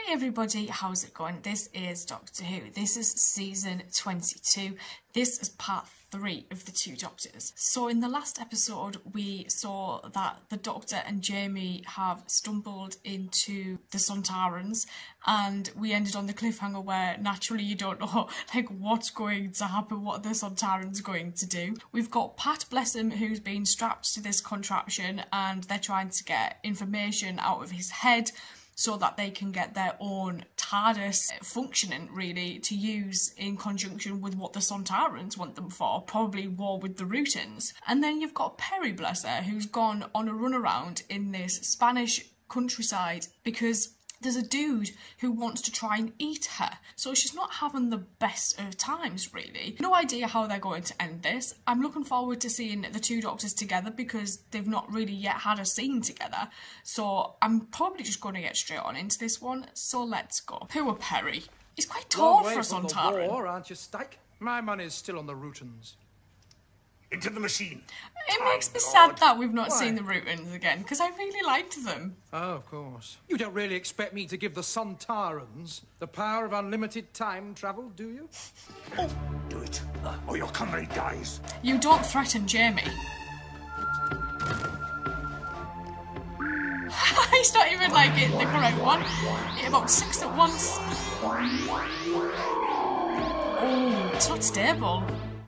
Hey everybody, how's it going? This is Doctor Who. This is season 22. This is part 3 of the two Doctors. So in the last episode we saw that the Doctor and Jamie have stumbled into the Sontarans, and we ended on the cliffhanger where naturally you don't know like what's going to happen, what the Sontarans going to do. We've got Pat, bless him, who's been strapped to this contraption and they're trying to get information out of his head so that they can get their own TARDIS functioning, really, to use in conjunction with what the Sontarans want them for, probably war with the Rootins. And then you've got Perry, bless her, who's gone on a runaround in this Spanish countryside because there's a dude who wants to try and eat her. So she's not having the best of times, really. No idea how they're going to end this. I'm looking forward to seeing the two Doctors together because they've not really yet had a scene together. So I'm probably just going to get straight on into this one. So let's go. Who are Perry? He's quite tall for a Sontaran. War, aren't you, Stike? My money's still on the Rootins. Into the machine. It makes me sad that we've not seen the Rootins again, because I really liked them. Oh, of course. You don't really expect me to give the Sontarans the power of unlimited time travel, do you? Oh, do it, or your comrade dies. You don't threaten Jamie. He's not even like it the correct one. Hit about 6 at once. Oh, it's not stable.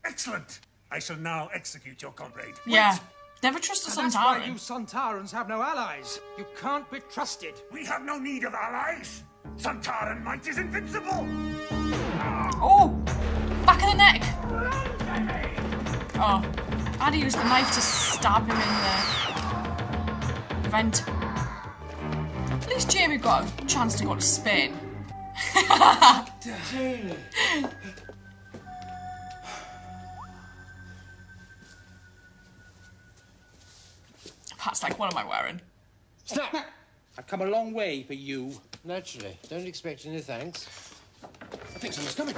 Excellent. I shall now execute your comrade. Yeah. Never trust a That's why you Sontaran. Sontarans have no allies. You can't be trusted. We have no need of allies. Sontaran might is invincible. Oh! Back of the neck! Oh. I had to use the knife to stab him in the vent. At least Jamie got a chance to go to Spain. Pat's like, what am I wearing? Stop! I've come a long way for you. Naturally. Don't expect any thanks. I think someone's coming.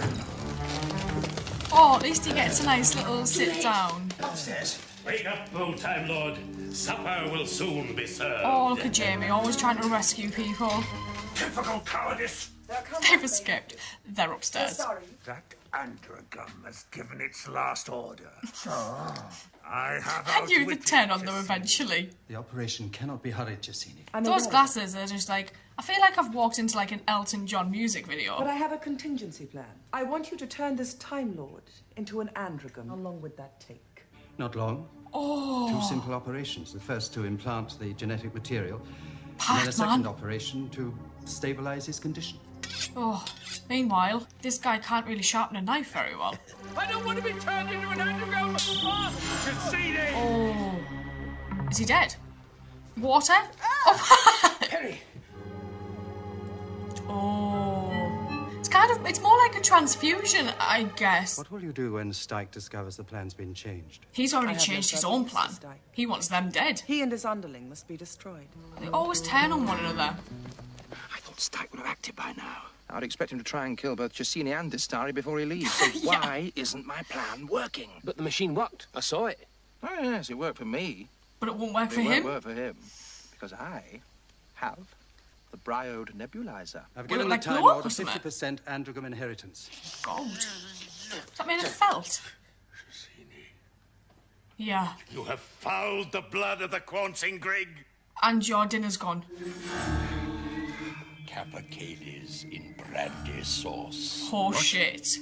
Oh, at least he gets a nice little sit down. Upstairs. Wake up, old Time Lord. Supper will soon be served. Oh, look at Jamie, always trying to rescue people. Typical cowardice. They've escaped. They're upstairs. That Androgum has given its last order. I have I knew the outwitted 10 on them Cassini. eventually. The operation cannot be hurried, Cassini. Those glasses are just like, I feel like I've walked into like an Elton John music video. But I have a contingency plan. I want you to turn this Time Lord into an Androgum. How long would that take? Not long. Oh, 2 simple operations. The first to implant the genetic material, and Pat, then a second man. operation to stabilize his condition. Oh, meanwhile, this guy can't really sharpen a knife very well. I don't want to be turned into an Androgum. Cassini! Oh, is he dead? Water? Oh. Perry! Oh, it's kind of, it's more like a transfusion, I guess. What will you do when Stike discovers the plan's been changed? He's I already have no changed his further own use plan. for Stike. He wants them dead. He and his underling must be destroyed. They always turn on one another. I thought Stike would have acted by now. I'd expect him to try and kill both Cassini and Distari before he leaves. So Yeah. why isn't my plan working? But the machine worked. I saw it. Oh, yes, it worked for me. But it won't work It for won't him. work for him. Because I have the Bryode nebulizer. I've Will it, given like, the Time blow up Lord or a something? 50% Androgum inheritance. Gold. Is that made of felt? Yeah. You have fouled the blood of the Quansing Grig. And your dinner's gone. Capercaillies in brandy sauce, Oh shit.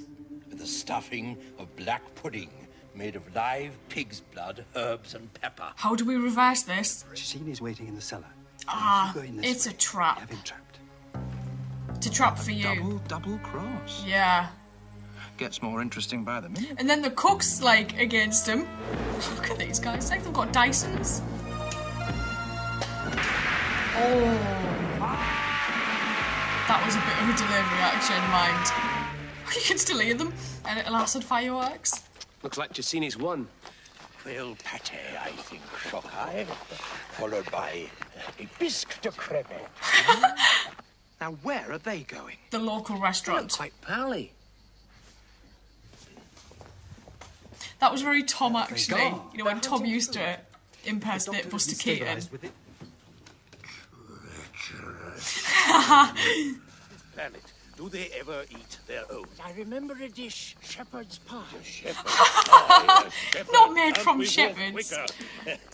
with a stuffing of black pudding made of live pig's blood, herbs and pepper. How do we reverse this? Cassini's waiting in the cellar. Ah, If you go in this it's way, a trap. you have him trapped. It's a trap for you. Double cross. Yeah. Gets more interesting by the minute. And then the cook's like against him. Look at these guys, like they've got Dysons. Oh. That was a bit of a delayed reaction, mind. You can still hear them. And it'll acid fireworks. Looks like Cassini's won. Quail pate, I think, Shockeye, followed by a bisque de crevette. Now, where are they going? The local restaurant. Quite pally. That was very Tom, actually. gone. You know, when Tom used to impersonate Doctor Buster isn't Keaton. stabilised with it. planet do they ever eat their own? I remember a dish, shepherd's pie. Shepherd's pie, Not made from we walk shepherds. quicker.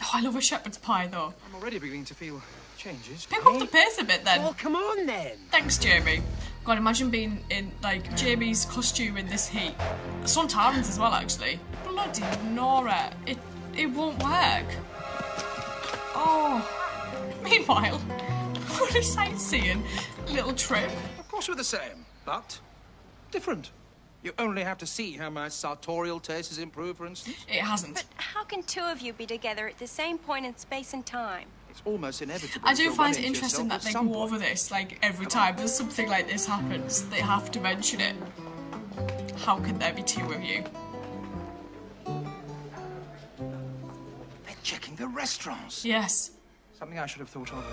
Oh, I love a shepherd's pie though. I'm already beginning to feel changes. Pick up the pace a bit then. Oh, come on then. Thanks, Jamie. God, imagine being in like Jamie's costume in this heat. Sontarans as well, actually. Bloody Nora, it won't work. Oh. Meanwhile, what a sightseeing little trip. Of course we're the same, but different. You only have to see how my sartorial taste has improved, for instance. It hasn't. But how can two of you be together at the same point in space and time? It's almost inevitable. I do you'll find run it into interesting yourself that at they some go point. over this, like, every time there's something like this happens, they have to mention it. How can there be two of you? They're checking the restaurants. Yes. Something I should have thought of.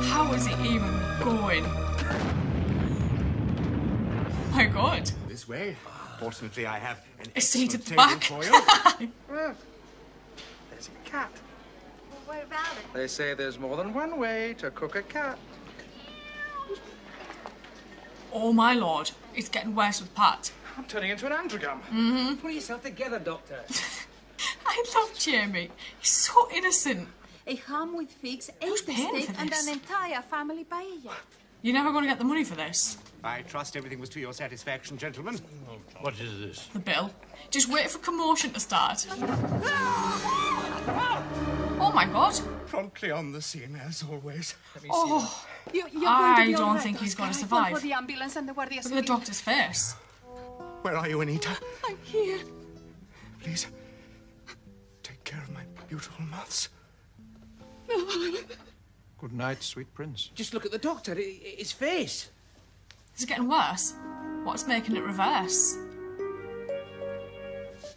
How is it even going? My God. This way. Fortunately, I have an A seat at excellent the table back. for you. There's a cat. Well, what about it? They say there's more than one way to cook a cat. Oh my Lord. It's getting worse with Pat. I'm turning into an androgam. Pull yourself together, Doctor. I love Jamie. He's so innocent. A ham with figs, Who's a paying steak, for and this? an entire family paella. You're never going to get the money for this. I trust everything was to your satisfaction, gentlemen. What is this? The bill. Just wait for commotion to start. Oh my God. Promptly on the scene, as always. Oh, You're going to I be all don't right, think he's Oscar. going to I survive. called for the ambulance and the Guardia look at the Civil. doctor's face. Where are you, Anita? I'm here. Please, take care of my beautiful moths. Good night, sweet prince. Just look at the doctor, his face. Is it getting worse? What's making it reverse?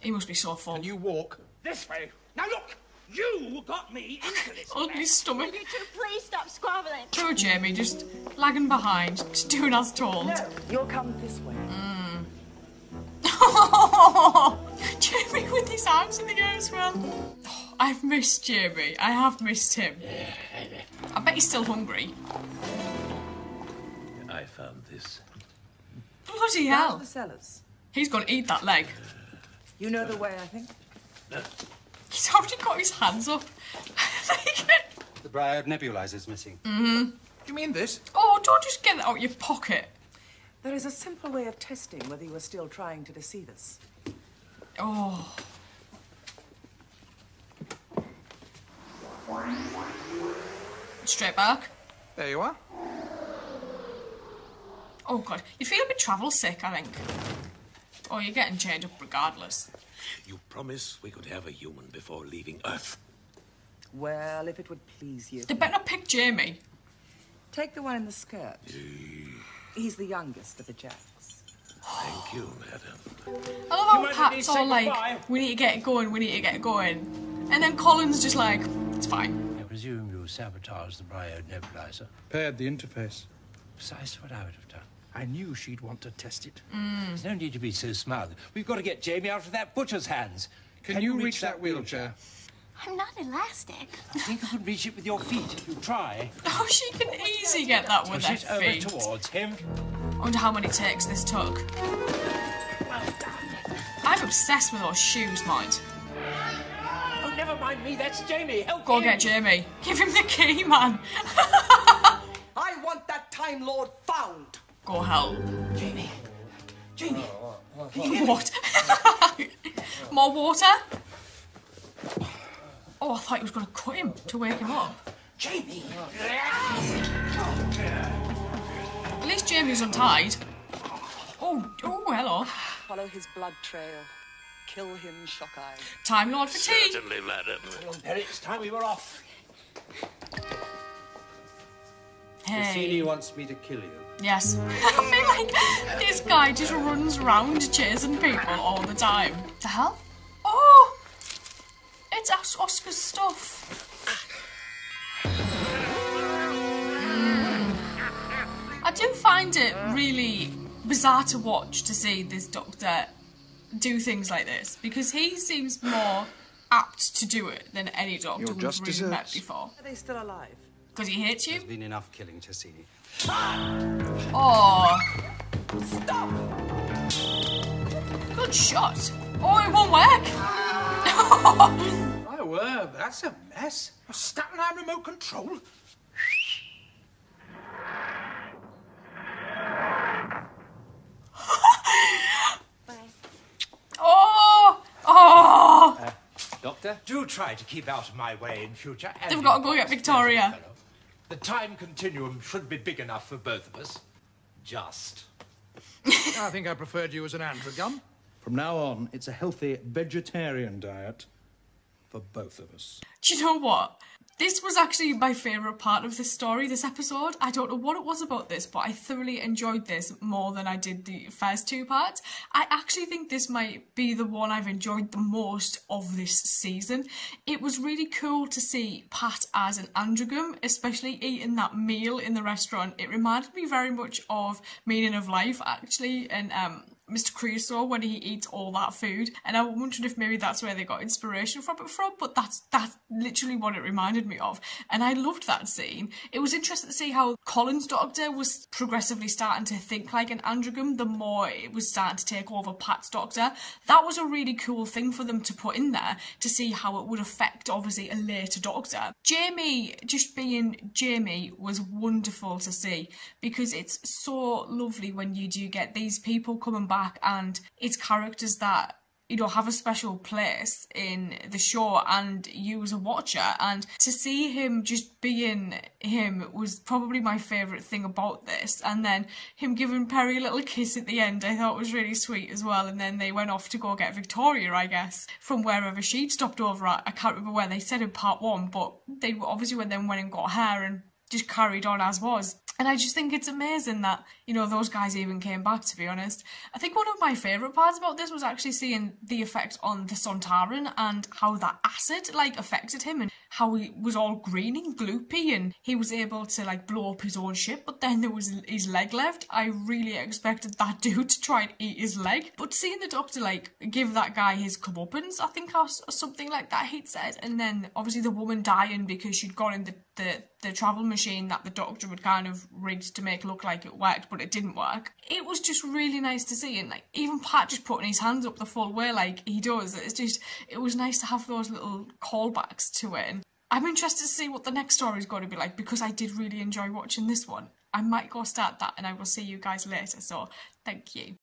He must be so full. Can you walk? This way. Now look, you got me into this. On his stomach. You two, please stop squabbling. Poor Jamie, just lagging behind, just doing as told. No, you'll come this way. Jamie with his arms in the air as well. Oh, I've missed Jamie. I have missed him. I bet he's still hungry. I found this. Bloody Down hell. to the cellars. He's going to eat that leg. You know the way, I think. He's already got his hands up. The Briar nebulizer's missing. Do you mean this? Oh, don't just get that out your pocket. There is a simple way of testing whether you are still trying to deceive us. Oh. Straight back. There you are. Oh God, you feel a bit travel sick, I think. Oh, you're getting chained up regardless. You promised we could have a human before leaving Earth. Well, if it would please you. They better not pick Jamie. Take the one in the skirt. He's the youngest of the Jacks. Thank you, madam. I love how might Pat's need to all say like, goodbye. we need to get it going, we need to get it going. And then Colin's just like, it's fine. I presume you sabotaged the Briar nebulizer. Paired the interface. Precisely what I would have done. I knew she'd want to test it. There's no need to be so smug. We've got to get Jamie out of that butcher's hands. Can you reach that wheelchair? I'm not elastic. I think you can reach it with your feet if you try. Oh, she can easily get that with Push her it feet. over towards him. I wonder how many takes this took. I'm obsessed with those shoes, mind. Oh, never mind me. That's Jamie. Help Go him. get Jamie. Give him the key, man. I want that Time Lord found. Go help. Jamie. Jamie. What? More water? Oh, I thought he was going to cut him to wake him up. Jamie. At least Jamie's untied. Oh, hello. Follow his blood trail. Kill him, Shockeye. Time Lord for tea. Certainly, madam. Perry, it's time we were off. Cassini Hey. wants me to kill you. Yes. I feel like this guy just runs around chasing people all the time. The hell? Oh! It's Oscar's stuff. I do find it really bizarre to watch, to see this doctor do things like this, because he seems more apt to do it than any doctor You're we've just really met desserts. before. Are they still alive? Because he hates you? There's been enough killing, Cassini. Oh, Oh. Stop! Good shot. Oh, it won't work. My word, that's a mess. A Staten Island remote control? Oh! Oh! Doctor, do try to keep out of my way in future. They've got to go get Victoria. The time continuum should be big enough for both of us. Just. I think I preferred you as an androgun. From now on, it's a healthy vegetarian diet for both of us. Do you know what? This was actually my favourite part of this story, this episode. I don't know what it was about this, but I thoroughly enjoyed this more than I did the first two parts. I actually think this might be the one I've enjoyed the most of this season. It was really cool to see Pat as an androgyne, especially eating that meal in the restaurant. It reminded me very much of Meaning of Life, actually, and Mr. Crusoe when he eats all that food, and I wondered if maybe that's where they got inspiration from but that's literally what it reminded me of, and I loved that scene. It was interesting to see how Colin's doctor was progressively starting to think like an androgyne the more it was starting to take over Pat's doctor. That was a really cool thing for them to put in there to see how it would affect obviously a later doctor. Jamie just being Jamie was wonderful to see, because it's so lovely when you do get these people coming back and it's characters that, you know, have a special place in the show and you as a watcher, and to see him just being him was probably my favourite thing about this. And then him giving Perry a little kiss at the end I thought was really sweet as well, and then they went off to go get Victoria, I guess, from wherever she'd stopped over at. I can't remember where they said in part one, but they obviously went and got her and just carried on as was. And I just think it's amazing that, you know, those guys even came back, to be honest. I think one of my favourite parts about this was actually seeing the effect on the Sontaran and how that acid, like, affected him and how he was all green and gloopy and he was able to, like, blow up his own ship, but then there was his leg left. I really expected that dude to try and eat his leg. But seeing the doctor, like, give that guy his comeuppance, I think, or something like that he'd said, and then obviously the woman dying because she'd gone in the travel machine that the doctor had kind of rigged to make look like it worked, but it didn't work. It was just really nice to see, and like even Pat just putting his hands up the full way like he does. It was nice to have those little callbacks to it. And I'm interested to see what the next story is going to be like, because I did really enjoy watching this one. I might go start that, and I will see you guys later, so thank you.